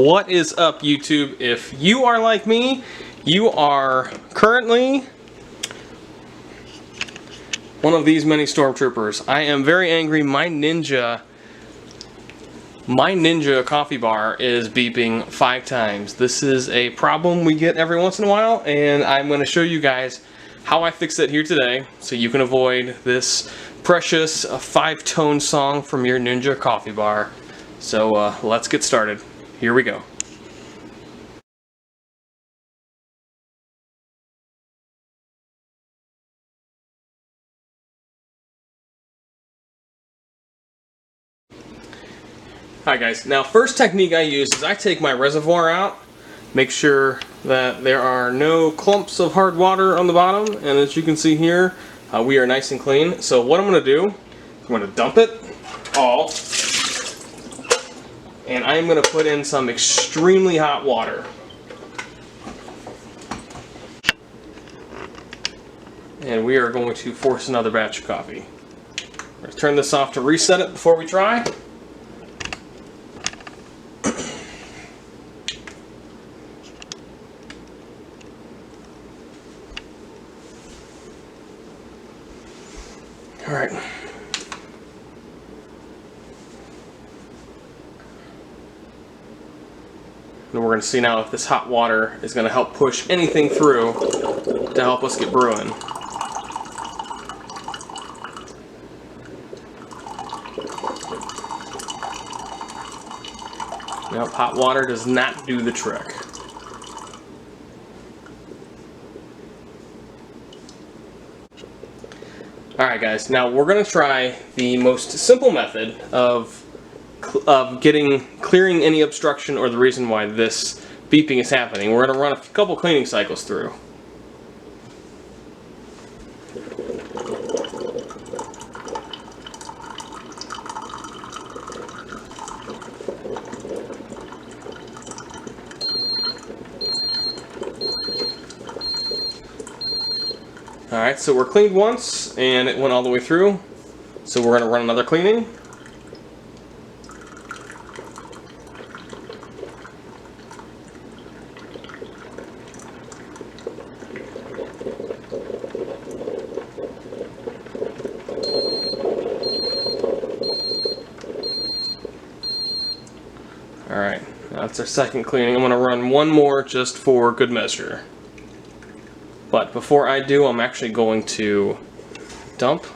What is up, YouTube? If you are like me, you are currently one of these many stormtroopers. I am very angry. My Ninja coffee bar is beeping 5 times. This is a problem we get every once in a while, and I'm going to show you guys how I fix it here today so you can avoid this precious 5-tone song from your Ninja coffee bar. So let's get started. Here we go. Hi guys, now first technique I use is I take my reservoir out, make sure that there are no clumps of hard water on the bottom, and as you can see here, we are nice and clean. So what I'm going to do, I'm going to dump it all, and I'm going to put in some extremely hot water. And we are going to force another batch of coffee. We're going to turn this off to reset it before we try. All right. And we're going to see now if this hot water is going to help push anything through to help us get brewing. Nope, hot water does not do the trick. Alright guys, now we're going to try the most simple method of clearing any obstruction or the reason why this beeping is happening. We're going to run a couple cleaning cycles through. Alright, so we're cleaned once, and it went all the way through. So we're going to run another cleaning. Alright, that's our second cleaning. I'm going to run one more just for good measure. But before I do, I'm actually going to dump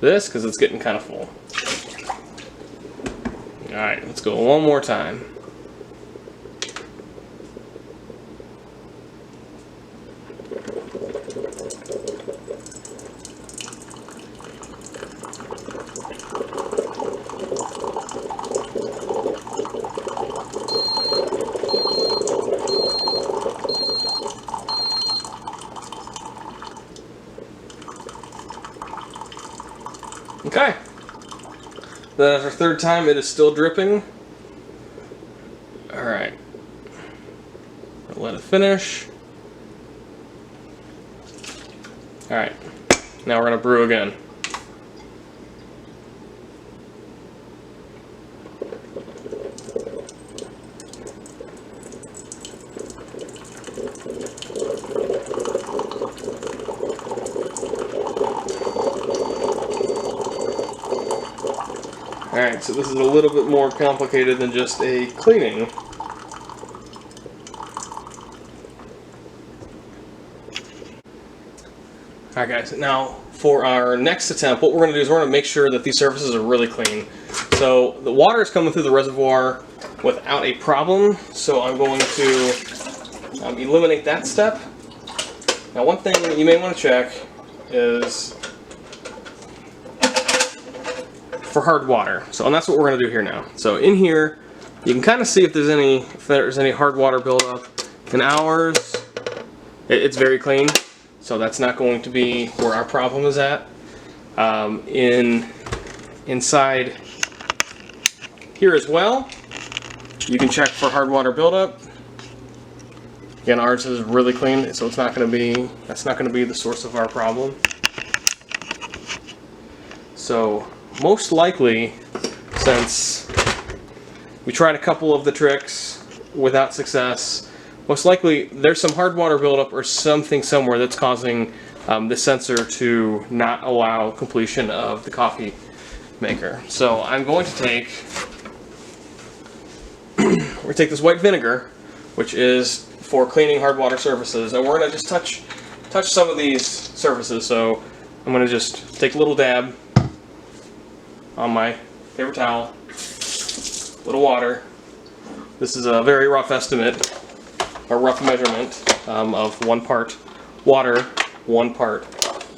this because it's getting kind of full. Alright, let's go one more time. Okay, then after third time it is still dripping. Alright, let it finish. Alright, now we're going to brew again. Alright, so this is a little bit more complicated than just a cleaning. Alright guys, now for our next attempt, what we're going to do is we're going to make sure that these surfaces are really clean. So the water is coming through the reservoir without a problem, so I'm going to eliminate that step. Now one thing that you may want to check is for hard water. And that's what we're going to do here now. So in here, you can kind of see if there's any hard water buildup. In ours, it's very clean, so that's not going to be where our problem is at. Inside here as well, you can check for hard water buildup. Again, ours is really clean, so that's not going to be the source of our problem. So most likely, since we tried a couple of the tricks, without success. Most likely there's some hard water buildup or something somewhere that's causing the sensor to not allow completion of the coffee maker. So I'm going to take this white vinegar, which is for cleaning hard water surfaces, and we're going to just touch some of these surfaces. So I'm going to just take a little dab on my paper towel, little water. This is a very rough estimate, a rough measurement of 1 part water, 1 part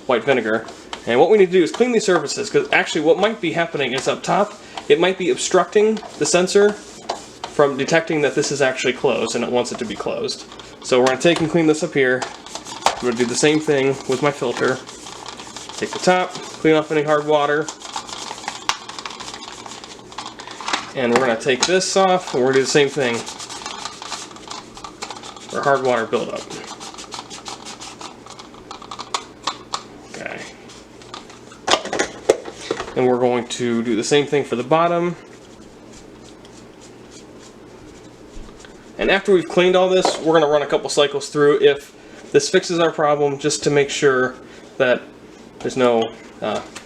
white vinegar. And what we need to do is clean these surfaces, because actually what might be happening is up top, it might be obstructing the sensor from detecting that this is actually closed and it wants it to be closed. So we're going to take and clean this up here. I'm going to do the same thing with my filter. Take the top, clean off any hard water. And we're going to take this off, and we're going to do the same thing for hard water buildup. Okay. And we're going to do the same thing for the bottom. And after we've cleaned all this, we're going to run a couple cycles through if this fixes our problem, just to make sure that there's no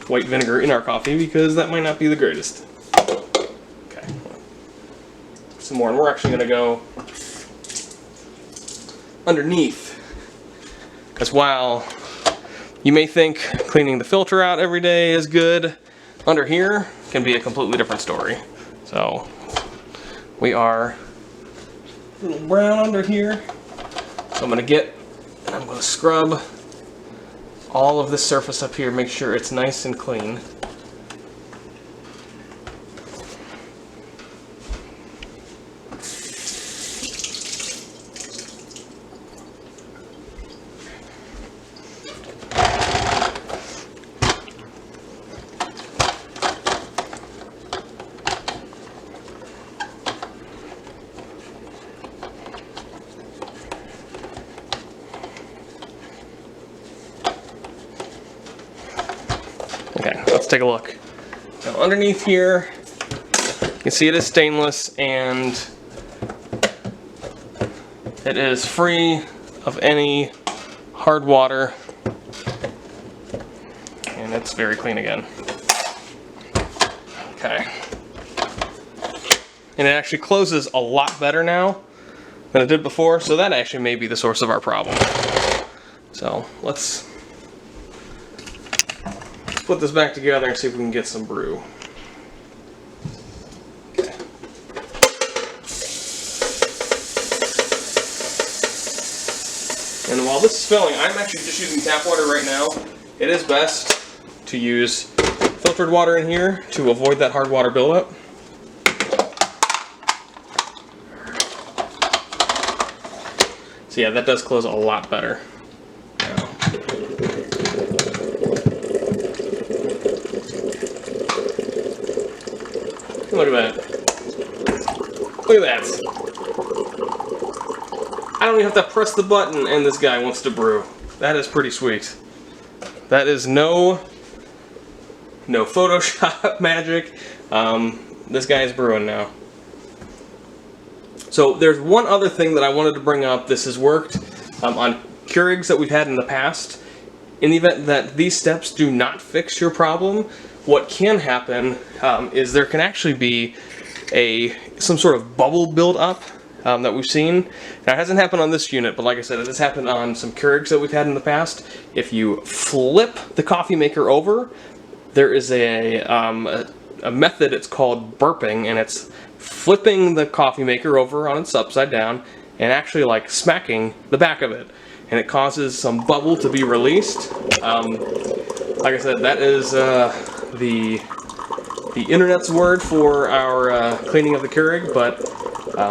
white vinegar in our coffee, because that might not be the greatest. Okay. Some more, and we're actually going to go underneath, because while you may think cleaning the filter out every day is good, under here can be a completely different story. So we are a little brown under here, so I'm going to scrub all of this surface up here, make sure it's nice and clean. Okay, let's take a look. Now underneath here, you can see it is stainless and it is free of any hard water, and it's very clean again. Okay. And it actually closes a lot better now than it did before, so that actually may be the source of our problem. So let's put this back together and see if we can get some brew. Okay. And while this is filling, I'm actually just using tap water right now. It is best to use filtered water in here to avoid that hard water buildup. So yeah, that does close a lot better. Look at that. Look at that. I don't even have to press the button and this guy wants to brew. That is pretty sweet. That is no Photoshop magic. This guy is brewing now. So there's one other thing that I wanted to bring up. This has worked on Keurigs that we've had in the past. In the event that these steps do not fix your problem, what can happen is there can actually be some sort of bubble build-up that we've seen. Now, it hasn't happened on this unit, but like I said, it has happened on some Keurigs that we've had in the past. If you flip the coffee maker over, there is a method, it's called burping, and it's flipping the coffee maker over on its upside down and actually like smacking the back of it. And it causes some bubble to be released. Like I said, that is the internet's word for our cleaning of the Keurig, but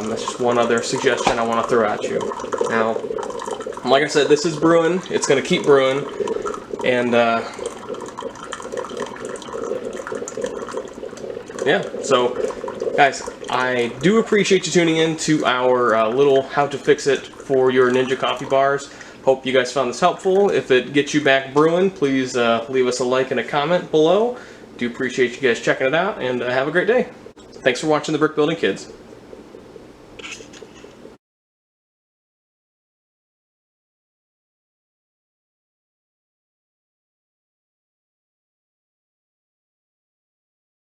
that's just one other suggestion I want to throw at you. Now, like I said, this is brewing. It's going to keep brewing, and yeah. So, guys, I do appreciate you tuning in to our little how to fix it for your Ninja coffee bars. Hope you guys found this helpful. If it gets you back brewing, please leave us a like and a comment below. Do appreciate you guys checking it out, and have a great day. Thanks for watching the Brick Building Kids.